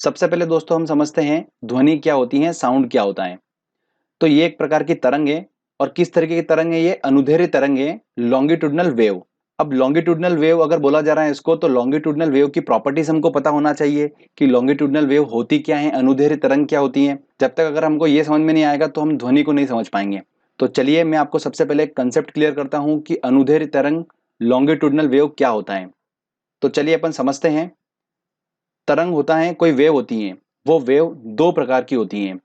सबसे पहले दोस्तों हम समझते हैं ध्वनि क्या होती है, साउंड क्या होता है। तो ये एक प्रकार की तरंग है और किस तरीके की तरंग है, ये अनुदैर्ध्य तरंग है, लॉन्गिट्यूडनल वेव। अब लॉन्गिट्यूडनल वेव अगर बोला जा रहा है इसको, तो लॉन्गिट्यूडनल वेव की प्रॉपर्टीज हमको पता होना चाहिए कि लॉन्गिट्यूडनल वेव होती क्या है, अनुदैर्ध्य तरंग क्या होती है। जब तक अगर हमको ये समझ में नहीं आएगा तो हम ध्वनि को नहीं समझ पाएंगे। तो चलिए मैं आपको सबसे पहले एक कंसेप्ट क्लियर करता हूं कि अनुदैर्ध्य तरंग लॉन्गिट्यूडनल वेव क्या होता है। तो चलिए अपन समझते हैं। तरंग होता है, कोई वेव होती है, वो वेव दो प्रकार की होती हैं।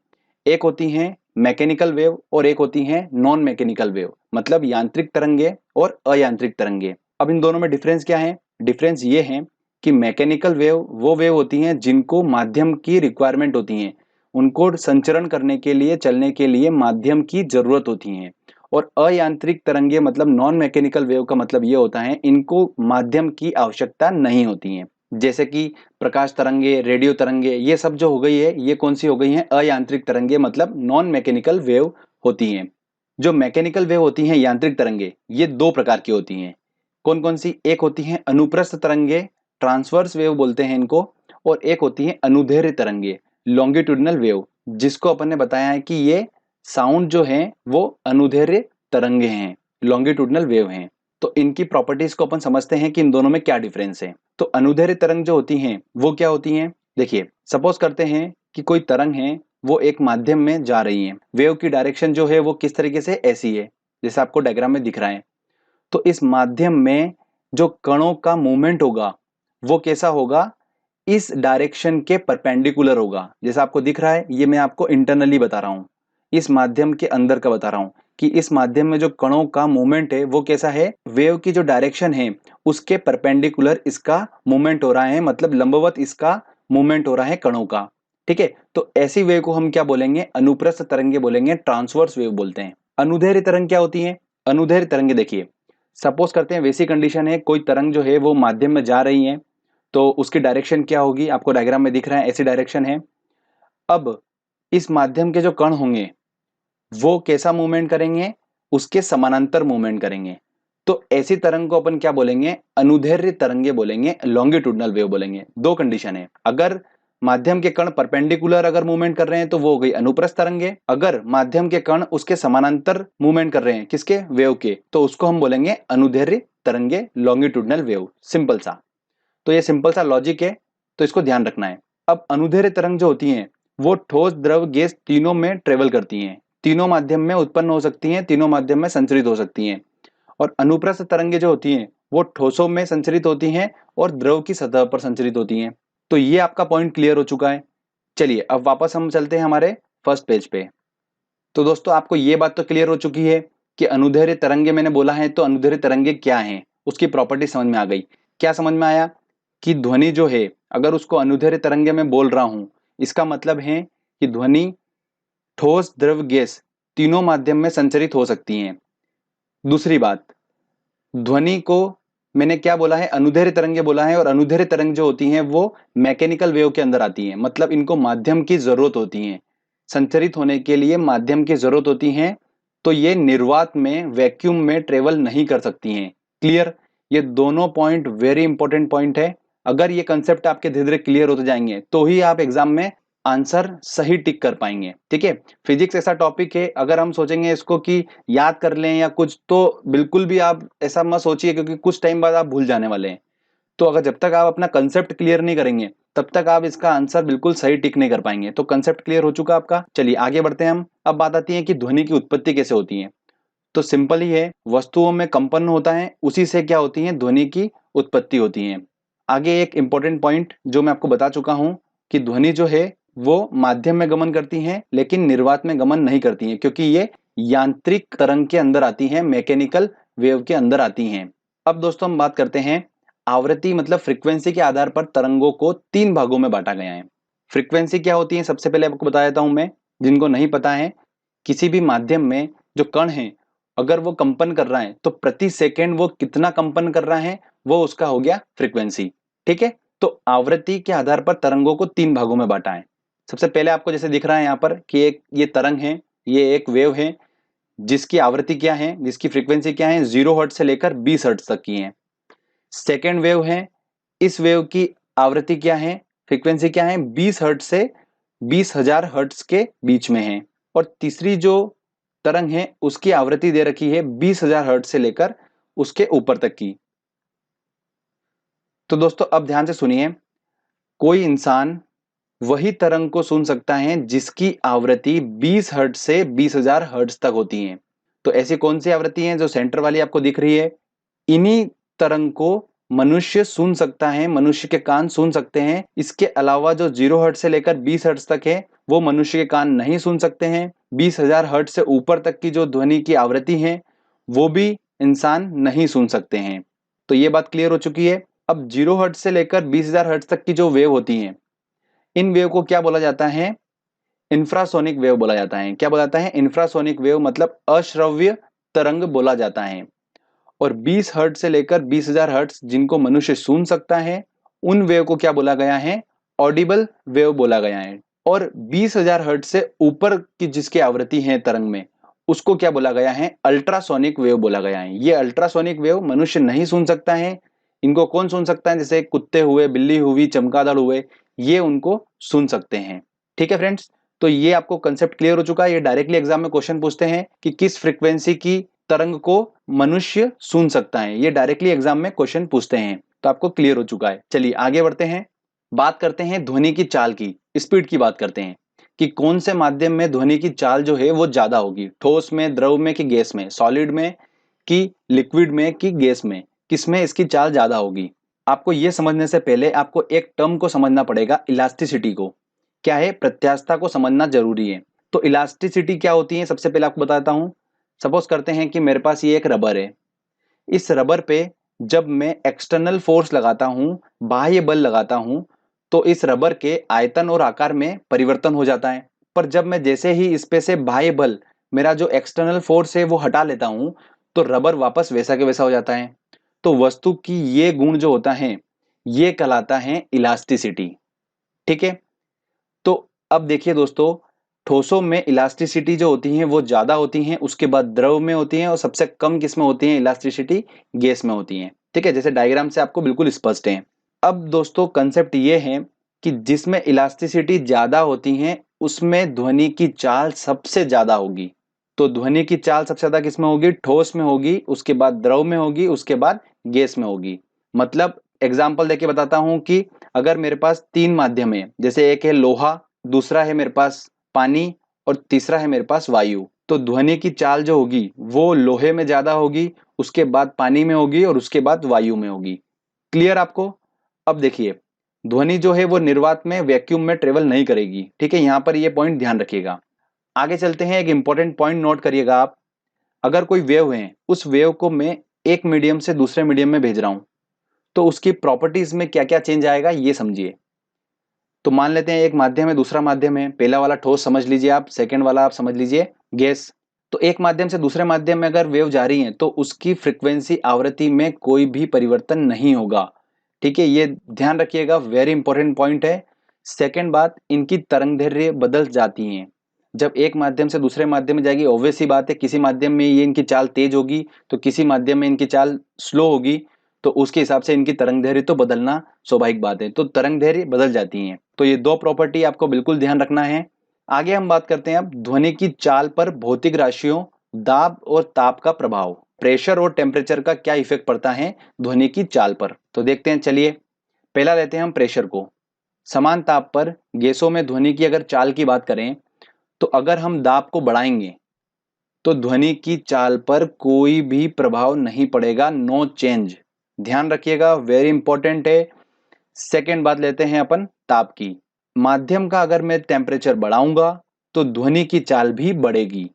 एक होती हैं मैकेनिकल वेव और एक होती हैं नॉन मैकेनिकल वेव, मतलब यांत्रिक तरंगे और अयांत्रिक तरंगे। अब इन दोनों में डिफरेंस क्या है? डिफरेंस ये है कि मैकेनिकल वेव वो वेव होती हैं जिनको माध्यम की रिक्वायरमेंट होती है, उनको संचरण करने के लिए, चलने के लिए माध्यम की जरूरत होती है। और अयांत्रिक तरंगे मतलब नॉन मैकेनिकल वेव का मतलब ये होता है इनको माध्यम की आवश्यकता नहीं होती है। जैसे कि प्रकाश तरंगे, रेडियो तरंगे, ये सब जो हो गई है, ये कौन सी हो गई हैं? अयांत्रिक तरंगे, मतलब नॉन मैकेनिकल वेव होती हैं। जो मैकेनिकल वेव होती हैं, यांत्रिक तरंगे, ये दो प्रकार की होती हैं। कौन कौन सी? एक होती हैं अनुप्रस्थ तरंगे, ट्रांसवर्स वेव बोलते हैं इनको, और एक होती है अनुदैर्ध्य तरंगे, लॉन्गिट्यूडनल वेव, जिसको अपन ने बताया है कि ये साउंड जो है वो अनुदैर्ध्य तरंगे हैं, लॉन्गिट्यूडनल वेव हैं। तो इनकी प्रॉपर्टीज को अपन समझते हैं कि इन दोनों में क्या डिफरेंस है। तो अनुदैर्ध्य तरंग जो होती हैं वो क्या होती हैं? देखिए, सपोज करते हैं कि कोई तरंग है, वो एक माध्यम में जा रही है। वेव की डायरेक्शन जो है वो किस तरीके से? ऐसी है जैसे आपको डायग्राम में दिख रहा है। तो इस माध्यम में जो कणों का मूवमेंट होगा वो कैसा होगा? इस डायरेक्शन के परपेंडिकुलर होगा। जैसा आपको दिख रहा है, ये मैं आपको इंटरनली बता रहा हूं, इस माध्यम के अंदर का बता रहा हूं कि इस माध्यम में जो कणों का मूवमेंट है वो कैसा है? वेव की जो डायरेक्शन है उसके परपेंडिकुलर इसका मूवमेंट हो रहा है, मतलब लंबवत इसका मूवमेंट हो रहा है कणों का। ठीक है, तो ऐसी वेव को हम क्या बोलेंगे? अनुप्रस्थ तरंगे बोलेंगे, ट्रांसवर्स वेव बोलते हैं। अनुदैर्ध्य तरंग क्या होती है? अनुदैर्ध्य तरंगे, देखिए सपोज करते हैं वैसी कंडीशन है, कोई तरंग जो है वो माध्यम में जा रही है, तो उसकी डायरेक्शन क्या होगी? आपको डायग्राम में दिख रहा है, ऐसी डायरेक्शन है। अब इस माध्यम के जो कण होंगे वो कैसा मूवमेंट करेंगे? उसके समानांतर मूवमेंट करेंगे। तो ऐसी तरंग को अपन क्या बोलेंगे? अनुदैर्ध्य तरंगे बोलेंगे, लॉन्गिट्यूडनल वेव बोलेंगे। दो कंडीशन है, अगर माध्यम के कण परपेंडिकुलर अगर मूवमेंट कर रहे हैं तो वो हो गई अनुप्रस्थ तरंगे, अगर माध्यम के कण उसके समानांतर मूवमेंट कर रहे हैं, किसके? वेव के, तो उसको हम बोलेंगे अनुदैर्ध्य तरंगे, लॉन्गिट्यूडनल वेव। सिंपल सा। तो ये सिंपल सा लॉजिक है, तो इसको ध्यान रखना है। अब अनुदैर्ध्य तरंग जो होती हैं वो ठोस, द्रव, गैस तीनों में ट्रेवल करती हैं, तीनों माध्यम में उत्पन्न हो सकती हैं, तीनों माध्यम में संचरित हो सकती हैं। और अनुप्रस्थ तरंगे जो होती हैं वो ठोसों में संचरित होती हैं और द्रव की सतह पर संचरित होती हैं। तो ये आपका पॉइंट क्लियर हो चुका है। चलिए अब वापस हम चलते हैं हमारे फर्स्ट पेज पे। तो दोस्तों आपको ये बात तो क्लियर हो चुकी है कि अनुदैर्ध्य तरंगे मैंने बोला है, तो अनुदैर्ध्य तरंगे क्या हैं, उसकी प्रॉपर्टी समझ में आ गई। क्या समझ में आया? कि ध्वनि जो है, अगर उसको अनुदैर्ध्य तरंगे में बोल रहा हूं, इसका मतलब है कि ध्वनि ठोस, द्रव, गैस तीनों माध्यम में संचरित हो सकती हैं। दूसरी बात, ध्वनि को मैंने क्या बोला है? अनुदैर्ध्य तरंगे बोला है, और अनुदैर्ध्य तरंग जो होती हैं वो मैकेनिकल वेव के अंदर आती हैं, मतलब इनको माध्यम की जरूरत होती है, संचरित होने के लिए माध्यम की जरूरत होती है। तो ये निर्वात में, वैक्यूम में ट्रेवल नहीं कर सकती हैं। क्लियर? ये दोनों पॉइंट वेरी इंपॉर्टेंट पॉइंट है। अगर ये कंसेप्ट आपके धीरे धीरे क्लियर होते जाएंगे तो ही आप एग्जाम में आंसर सही टिक कर पाएंगे। ठीक है, फिजिक्स ऐसा टॉपिक है, अगर हम सोचेंगे इसको कि याद कर लें या कुछ, तो बिल्कुल भी आप ऐसा मत सोचिए, क्योंकि कुछ टाइम बाद आप भूल जाने वाले हैं। तो अगर जब तक आप अपना कंसेप्ट क्लियर नहीं करेंगे तब तक आप इसका आंसर बिल्कुल सही टिक नहीं कर पाएंगे। तो कंसेप्ट क्लियर हो चुका आपका। चलिए आगे बढ़ते हैं हम। अब बात आती है कि ध्वनि की उत्पत्ति कैसे होती है। तो सिंपल ही है, वस्तुओं में कंपन होता है, उसी से क्या होती है? ध्वनि की उत्पत्ति होती है। आगे एक इंपॉर्टेंट पॉइंट जो मैं आपको बता चुका हूं कि ध्वनि जो है वो माध्यम में गमन करती हैं लेकिन निर्वात में गमन नहीं करती हैं, क्योंकि ये यांत्रिक तरंग के अंदर आती हैं, मैकेनिकल वेव के अंदर आती हैं। अब दोस्तों हम बात करते हैं आवृत्ति, मतलब फ्रीक्वेंसी के आधार पर तरंगों को तीन भागों में बांटा गया है। फ्रीक्वेंसी क्या होती है सबसे पहले आपको बता देता हूं मैं, जिनको नहीं पता है। किसी भी माध्यम में जो कण है अगर वो कंपन कर रहा है तो प्रति सेकंड वो कितना कंपन कर रहा है, वो उसका हो गया फ्रीक्वेंसी। ठीक है, तो आवृत्ति के आधार पर तरंगों को तीन भागों में बांटा है। सबसे पहले आपको जैसे दिख रहा है यहाँ पर कि एक ये तरंग है, ये एक वेव है, जिसकी आवृत्ति क्या है, जिसकी फ्रीक्वेंसी क्या है, 0 हर्ट्ज से लेकर 20 हर्ट्ज तक की है। सेकेंड वेव है, इस वेव की आवृत्ति क्या है, फ्रीक्वेंसी क्या है, 20 हर्ट्ज से 20,000 हर्ट्ज के बीच में है। और तीसरी जो तरंग है उसकी आवृत्ति दे रखी है 20,000 हर्ट्ज से लेकर उसके ऊपर तक की। तो दोस्तों अब ध्यान से सुनिए, कोई इंसान वही तरंग को सुन सकता है जिसकी आवृत्ति 20 हर्ट्ज से 20,000 हर्ट्ज तक होती है। तो ऐसी कौन सी आवृत्ति है जो सेंटर वाली आपको दिख रही है, इन्हीं तरंग को मनुष्य सुन सकता है, मनुष्य के कान सुन सकते हैं। इसके अलावा जो 0 हर्ट्ज से लेकर 20 हर्ट्ज तक है वो मनुष्य के कान नहीं सुन सकते हैं। 20,000 हर्ट्ज से ऊपर तक की जो ध्वनि की आवृत्ति है वो भी इंसान नहीं सुन सकते हैं। तो ये बात क्लियर हो चुकी है। अब 0 हर्ट्ज से लेकर 20,000 हर्ट्ज तक की जो वेव होती हैं, इन वेव को क्या बोला जाता है, इंफ्रासोनिक वेव बोला जाता है। क्या बोला जाता है, इंफ्रासोनिक वेव, मतलब अश्रव्य तरंग बोला जाता है। और 20 हर्ट्ज से लेकर 20,000 हर्ट्ज जिनको मनुष्य सुन सकता है उन वेव को क्या बोला गया है, ऑडिबल वेव बोला गया है। और 20,000 हर्ट्ज से ऊपर की जिसकी आवृत्ति है तरंग में उसको क्या बोला गया है, अल्ट्रासोनिक वेव बोला गया है। ये अल्ट्रासोनिक वेव मनुष्य नहीं सुन सकता है, इनको कौन सुन सकता है, जैसे कुत्ते हुए, बिल्ली हुई, चमगादड़ हुए, ये उनको सुन सकते हैं। ठीक है फ्रेंड्स, तो ये आपको कंसेप्ट क्लियर हो चुका है। ये डायरेक्टली एग्जाम में क्वेश्चन पूछते हैं कि किस फ्रीक्वेंसी की तरंग को मनुष्य सुन सकता है, ये डायरेक्टली एग्जाम में क्वेश्चन पूछते हैं। तो आपको क्लियर हो चुका है। चलिए आगे बढ़ते हैं, बात करते हैं ध्वनि की चाल की, स्पीड की बात करते हैं कि कौन से माध्यम में ध्वनि की चाल जो है वो ज्यादा होगी, ठोस में, द्रव में कि गैस में, सॉलिड में कि लिक्विड में कि गैस में, किसमें इसकी चाल ज्यादा होगी। आपको यह समझने से पहले आपको एक टर्म को समझना पड़ेगा, इलास्टिसिटी को। क्या है, प्रत्यास्थता को समझना जरूरी है। तो इलास्टिसिटी क्या होती है, सबसे पहले आपको बताता हूं। सपोज करते हैं कि मेरे पास ये एक रबर है, इस रबर पे जब मैं एक्सटर्नल फोर्स लगाता हूं, बाह्य बल लगाता हूं, तो इस रबर के आयतन और आकार में परिवर्तन हो जाता है। पर जब मैं जैसे ही इस पे से बाह्य बल, मेरा जो एक्सटर्नल फोर्स है वो हटा लेता हूं, तो रबर वापस वैसा के वैसा हो जाता है। तो वस्तु की ये गुण जो होता है ये कहलाता है इलास्टिसिटी। ठीक है, तो अब देखिए दोस्तों, ठोसों में इलास्टिसिटी जो होती है वो ज्यादा होती है, उसके बाद द्रव में होती है, और सबसे कम किस में होती है इलास्टिसिटी, गैस में होती है। ठीक है, जैसे डायग्राम से आपको बिल्कुल स्पष्ट है। अब दोस्तों कंसेप्ट ये है कि जिसमें इलास्टिसिटी ज्यादा होती है उसमें ध्वनि की चाल सबसे ज्यादा होगी। तो ध्वनि की चाल सबसे ज्यादा किस में होगी, ठोस में होगी, उसके बाद द्रव में होगी, उसके बाद गैस में होगी। मतलब एग्जाम्पल देके बताता हूं कि अगर मेरे पास 3 माध्यम है, जैसे एक है लोहा, दूसरा है मेरे पास पानी, और तीसरा है मेरे पास वायु, तो ध्वनि की चाल जो होगी वो लोहे में ज्यादा होगी, उसके बाद पानी में होगी, और उसके बाद वायु में होगी। क्लियर आपको। अब देखिए, ध्वनि जो है वो निर्वात में, वैक्यूम में ट्रेवल नहीं करेगी। ठीक है, यहां पर ये पॉइंट ध्यान रखिएगा। आगे चलते हैं, एक इंपॉर्टेंट पॉइंट नोट करिएगा आप। अगर कोई वेव है, उस वेव को मैं एक मीडियम से दूसरे मीडियम में भेज रहा हूं, तो उसकी प्रॉपर्टीज में क्या क्या चेंज आएगा ये समझिए। तो मान लेते हैं एक माध्यम है, दूसरा माध्यम है, पहला वाला ठोस समझ लीजिए आप, सेकंड वाला आप समझ लीजिए गैस। तो एक माध्यम से दूसरे माध्यम में अगर वेव जा रही है तो उसकी फ्रीक्वेंसी, आवृत्ति में कोई भी परिवर्तन नहीं होगा। ठीक है, ये ध्यान रखिएगा, वेरी इंपॉर्टेंट पॉइंट है। सेकंड बात, इनकी तरंगदैर्घ्य बदल जाती है। जब एक माध्यम से दूसरे माध्यम में जाएगी, ऑब्वियस सी बात है, किसी माध्यम में ये इनकी चाल तेज होगी तो किसी माध्यम में इनकी चाल स्लो होगी, तो उसके हिसाब से इनकी तरंगदैर्घ्य तो बदलना स्वाभाविक बात है। तो तरंगदैर्घ्य बदल जाती हैं। तो ये दो प्रॉपर्टी आपको बिल्कुल ध्यान रखना है। आगे हम बात करते हैं अब ध्वनि की चाल पर भौतिक राशियों, दाब और ताप का प्रभाव, प्रेशर और टेम्परेचर का क्या इफेक्ट पड़ता है ध्वनि की चाल पर। तो देखते हैं, चलिए पहला लेते हैं हम प्रेशर को। समान ताप पर गैसों में ध्वनि की अगर चाल की बात करें, तो अगर हम दाब को बढ़ाएंगे तो ध्वनि की चाल पर कोई भी प्रभाव नहीं पड़ेगा, नो चेंज। ध्यान रखिएगा, वेरी इंपॉर्टेंट है। सेकेंड बात लेते हैं अपन ताप की। माध्यम का अगर मैं टेम्परेचर बढ़ाऊंगा तो ध्वनि की चाल भी बढ़ेगी।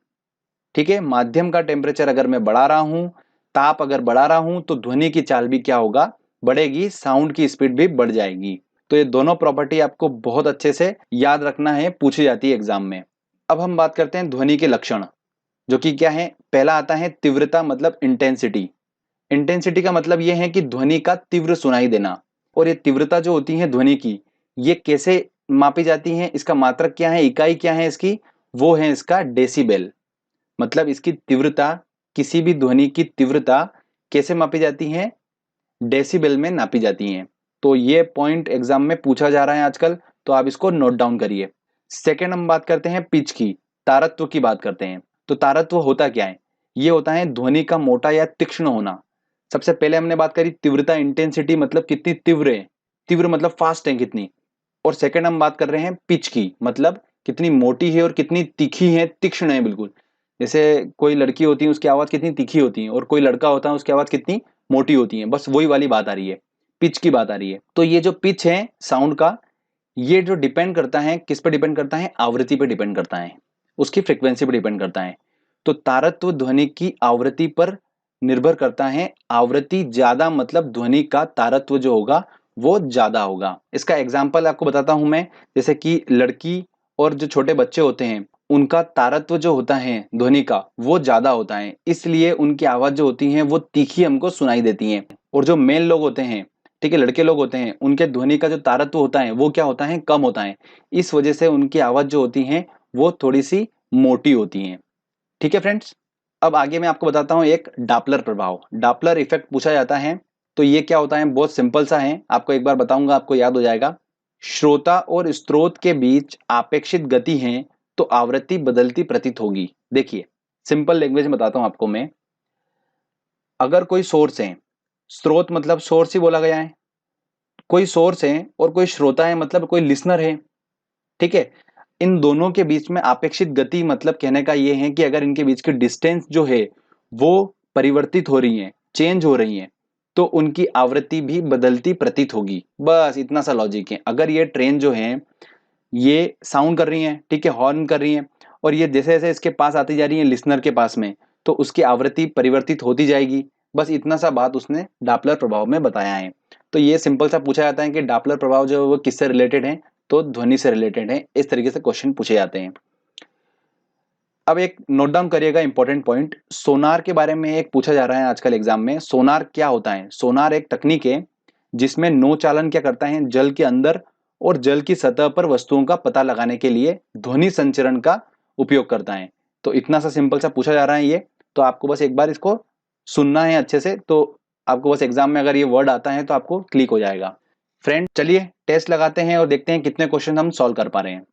ठीक है, माध्यम का टेम्परेचर अगर मैं बढ़ा रहा हूं, ताप अगर बढ़ा रहा हूं, तो ध्वनि की चाल भी क्या होगा, बढ़ेगी, साउंड की स्पीड भी बढ़ जाएगी। तो ये दोनों प्रॉपर्टी आपको बहुत अच्छे से याद रखना है, पूछी जाती है एग्जाम में। अब हम बात करते हैं ध्वनि के लक्षण, जो कि क्या है। पहला आता है तीव्रता, मतलब इंटेंसिटी। इंटेंसिटी का मतलब यह है कि ध्वनि का तीव्र सुनाई देना। और ये तीव्रता जो होती है ध्वनि की, ये कैसे मापी जाती है, इसका मात्रक क्या है, इकाई क्या है इसकी, वो है इसका डेसिबल। मतलब इसकी तीव्रता, किसी भी ध्वनि की तीव्रता कैसे मापी जाती है, डेसिबल में नापी जाती है। तो ये पॉइंट एग्जाम में पूछा जा रहा है आजकल, तो आप इसको नोट डाउन करिए। सेकेंड हम बात करते हैं पिच की, तारत्व की बात करते हैं। तो तारत्व होता क्या है? ये होता है ध्वनि का मोटा या तीक्ष्ण होना। सबसे पहले हमने बात करी तीव्रता, इंटेंसिटी, मतलब कितनी तीव्र है, तीव्र मतलब फास्ट है कितनी। और सेकंड हम बात कर रहे हैं पिच की, मतलब कितनी मोटी है और कितनी तीखी है, तीक्ष्ण है बिल्कुल। जैसे कोई लड़की होती है उसकी आवाज कितनी तीखी होती है, और कोई लड़का होता है उसकी आवाज कितनी मोटी होती है, बस वही वाली बात आ रही है, पिच की बात आ रही है। तो ये जो पिच है साउंड का, ये जो डिपेंड करता है किस पे डिपेंड करता है? आवृत्ति पे डिपेंड करता है, उसकी फ्रिक्वेंसी पे डिपेंड करता है। तो तारत्व ध्वनि की आवृत्ति पर निर्भर करता है। आवृत्ति ज्यादा मतलब ध्वनि का तारत्व जो होगा वो ज्यादा होगा। इसका एग्जाम्पल आपको बताता हूं मैं। जैसे कि लड़की और जो छोटे बच्चे होते हैं उनका तारत्व जो होता है ध्वनि का वो ज्यादा होता है, इसलिए उनकी आवाज जो होती है वो तीखी हमको सुनाई देती है। और जो मेल लोग होते हैं, ठीक है, लड़के लोग होते हैं, उनके ध्वनि का जो तारत्व होता है वो क्या होता है? कम होता है। इस वजह से उनकी आवाज जो होती है वो थोड़ी सी मोटी होती है। ठीक है फ्रेंड्स। अब आगे मैं आपको बताता हूं एक डापलर प्रभाव, डापलर इफेक्ट पूछा जाता है। तो ये क्या होता है? बहुत सिंपल सा है, आपको एक बार बताऊंगा आपको याद हो जाएगा। श्रोता और स्रोत के बीच अपेक्षित गति है तो आवृत्ति बदलती प्रतीत होगी। देखिए सिंपल लैंग्वेज में बताता हूं आपको मैं। अगर कोई सोर्स है, स्रोत मतलब सोर्स ही बोला गया है, कोई सोर्स है और कोई श्रोता है मतलब कोई लिसनर है, ठीक है। इन दोनों के बीच में अपेक्षित गति मतलब कहने का ये है कि अगर इनके बीच की डिस्टेंस जो है वो परिवर्तित हो रही है, चेंज हो रही है, तो उनकी आवृत्ति भी बदलती प्रतीत होगी। बस इतना सा लॉजिक है। अगर ये ट्रेन जो है ये साउंड कर रही है, ठीक है, हॉर्न कर रही है, और ये जैसे जैसे इसके पास आती जा रही है लिसनर के पास में, तो उसकी आवृत्ति परिवर्तित होती जाएगी। बस इतना सा बात उसने डापलर प्रभाव में बताया है। तो ये सिंपल सा पूछा जाता है कि डापलर प्रभाव जो है वो किससे रिलेटेड है? तो ध्वनि से रिलेटेड है। इस तरीके से क्वेश्चन पूछे जाते हैं। अब एक नोट डाउन करिएगा इंपॉर्टेंट पॉइंट, सोनार के बारे में एक पूछा जा रहा है आजकल एग्जाम में। सोनार क्या होता है? सोनार एक तकनीक है जिसमें नौचालन क्या करता है, जल के अंदर और जल की सतह पर वस्तुओं का पता लगाने के लिए ध्वनि संचरण का उपयोग करता है। तो इतना सा सिंपल सा पूछा जा रहा है ये, तो आपको बस एक बार इसको सुनना है अच्छे से, तो आपको बस एग्जाम में अगर ये वर्ड आता है तो आपको क्लिक हो जाएगा। फ्रेंड चलिए टेस्ट लगाते हैं और देखते हैं कितने क्वेश्चन हम सॉल्व कर पा रहे हैं।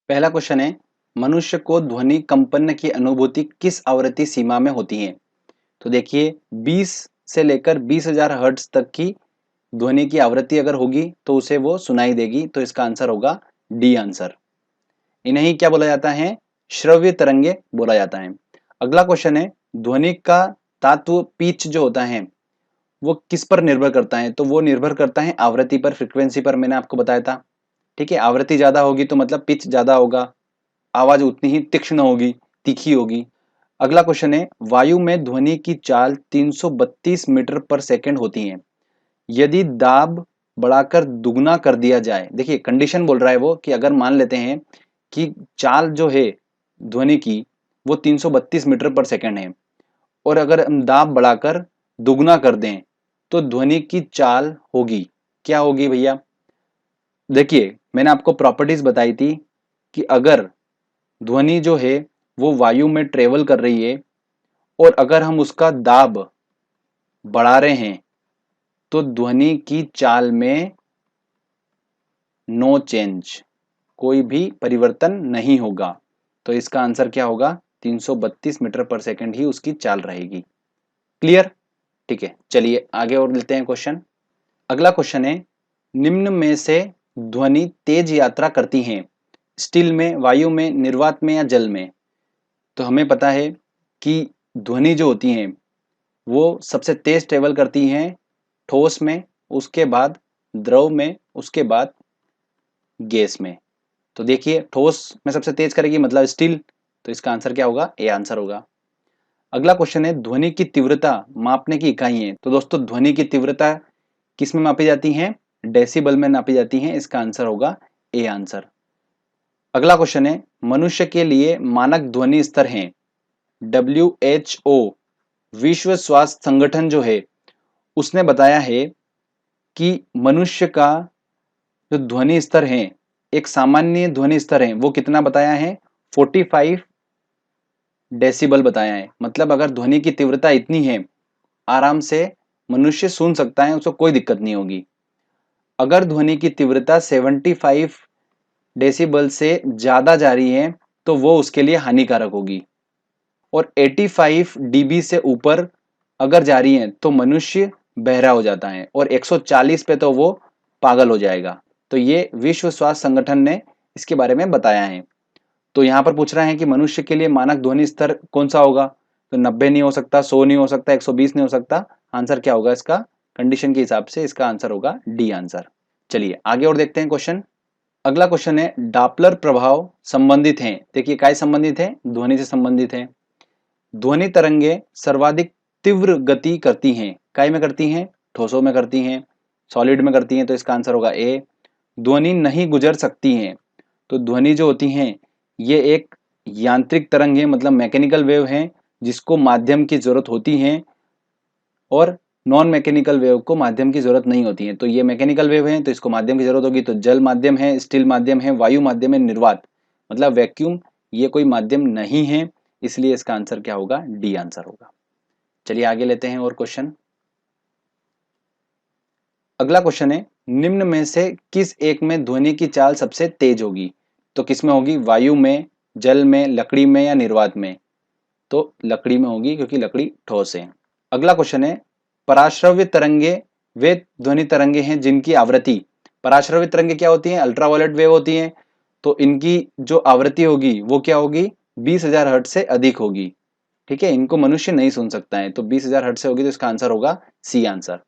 पहला क्वेश्चन है, मनुष्य को ध्वनि कंपन की अनुभूति किस आवृत्ति सीमा में होती है? तो देखिए 20 से लेकर 20,000 हर्ट्ज तक की ध्वनि की आवृत्ति अगर होगी तो उसे वो सुनाई देगी। तो इसका आंसर होगा डी आंसर। इन्हें क्या बोला जाता है? श्रव्य तरंगे बोला जाता है। अगला क्वेश्चन है, ध्वनि का तात्व पिच जो होता है वो किस पर निर्भर करता है? तो वो निर्भर करता है आवृत्ति पर, फ्रीक्वेंसी पर, मैंने आपको बताया था। ठीक है, आवृत्ति ज्यादा होगी तो मतलब पिच ज्यादा होगा, आवाज उतनी ही तीक्ष्ण होगी, तीखी होगी। अगला क्वेश्चन है, वायु में ध्वनि की चाल 332 मीटर पर सेकंड होती है। यदि दाब बढ़ाकर दुगना कर दिया जाए, देखिए कंडीशन बोल रहा है वो कि अगर मान लेते हैं कि चाल जो है ध्वनि की वो 332 मीटर पर सेकंड है, और अगर हम दाब बढ़ाकर दुगना कर दें तो ध्वनि की चाल होगी, क्या होगी भैया? देखिए मैंने आपको प्रॉपर्टीज बताई थी कि अगर ध्वनि जो है वो वायु में ट्रेवल कर रही है और अगर हम उसका दाब बढ़ा रहे हैं तो ध्वनि की चाल में नो चेंज, कोई भी परिवर्तन नहीं होगा। तो इसका आंसर क्या होगा? 332 मीटर पर सेकंड ही उसकी चाल रहेगी। क्लियर? ठीक है, चलिए आगे और लेते हैं क्वेश्चन। अगला क्वेश्चन है, निम्न में से ध्वनि तेज यात्रा करती हैं, स्टील में, वायु में, निर्वात में या जल में? तो हमें पता है कि ध्वनि जो होती है वो सबसे तेज ट्रेवल करती हैं ठोस में, उसके बाद द्रव में, उसके बाद गैस में। तो देखिए ठोस में सबसे तेज करेगी मतलब स्टील, तो इसका आंसर क्या होगा? ए आंसर होगा। अगला क्वेश्चन है, ध्वनि की तीव्रता मापने की इकाई है। तो दोस्तों ध्वनि की तीव्रता किस में मापी जाती है? डेसिबल में नापी जाती है। इसका आंसर होगा ए आंसर। अगला क्वेश्चन है, मनुष्य के लिए मानक ध्वनि स्तर हैं। WHO विश्व स्वास्थ्य संगठन जो है उसने बताया है कि मनुष्य का जो ध्वनि स्तर है, एक सामान्य ध्वनि स्तर है, वो कितना बताया है? 45 डेसिबल बताया है। मतलब अगर ध्वनि की तीव्रता इतनी है, आराम से मनुष्य सुन सकता है, उसको कोई दिक्कत नहीं होगी। अगर ध्वनि की तीव्रता 75 डेसिबल से ज्यादा जा रही है तो वो उसके लिए हानिकारक होगी, और 85 डीबी से ऊपर अगर जा रही है तो मनुष्य बहरा हो जाता है, और 140 पे तो वो पागल हो जाएगा। तो ये विश्व स्वास्थ्य संगठन ने इसके बारे में बताया है। तो यहाँ पर पूछ रहा है कि मनुष्य के लिए मानक ध्वनि स्तर कौन सा होगा? तो 90 नहीं हो सकता, 100 नहीं हो सकता, 120 नहीं हो सकता। आंसर क्या होगा इसका? कंडीशन के हिसाब से इसका आंसर होगा डी आंसर। चलिए आगे और देखते हैं क्वेश्चन। अगला क्वेश्चन है, डॉपलर प्रभाव संबंधित हैं। देखिए काय संबंधित है? ध्वनि से संबंधित है। ध्वनि तरंगे सर्वाधिक तीव्र गति करती हैं। काय में करती हैं? ठोसों में करती हैं, सॉलिड में करती हैं। तो इसका आंसर होगा ए। ध्वनि नहीं गुजर सकती हैं। तो ध्वनि जो होती हैं ये एक यांत्रिक तरंग है, मतलब मैकेनिकल वेव है, जिसको माध्यम की जरूरत होती है, और नॉन मैकेनिकल वेव को माध्यम की जरूरत नहीं होती है। तो ये मैकेनिकल वेव है तो इसको माध्यम की जरूरत होगी। तो जल माध्यम है, स्टील माध्यम है, वायु माध्यम है, निर्वात मतलब वैक्यूम, ये कोई माध्यम नहीं है, इसलिए इसका आंसर क्या होगा? डी आंसर होगा। चलिए आगे लेते हैं और क्वेश्चन। अगला क्वेश्चन है, निम्न में से किस एक में ध्वनि की चाल सबसे तेज होगी? तो किस में होगी? वायु में, जल में, लकड़ी में या निर्वात में? तो लकड़ी में होगी क्योंकि लकड़ी ठोस है। अगला क्वेश्चन है, पराश्रव्य तरंगे वे ध्वनि तरंगे हैं जिनकी आवृत्ति, पराश्रव्य तरंगे क्या होती हैं? अल्ट्रावायलेट वेव होती हैं। तो इनकी जो आवृत्ति होगी वो क्या होगी? 20,000 हर्ट्ज से अधिक होगी। ठीक है, इनको मनुष्य नहीं सुन सकता है। तो 20,000 हर्ट्ज से होगी, तो इसका आंसर होगा सी आंसर।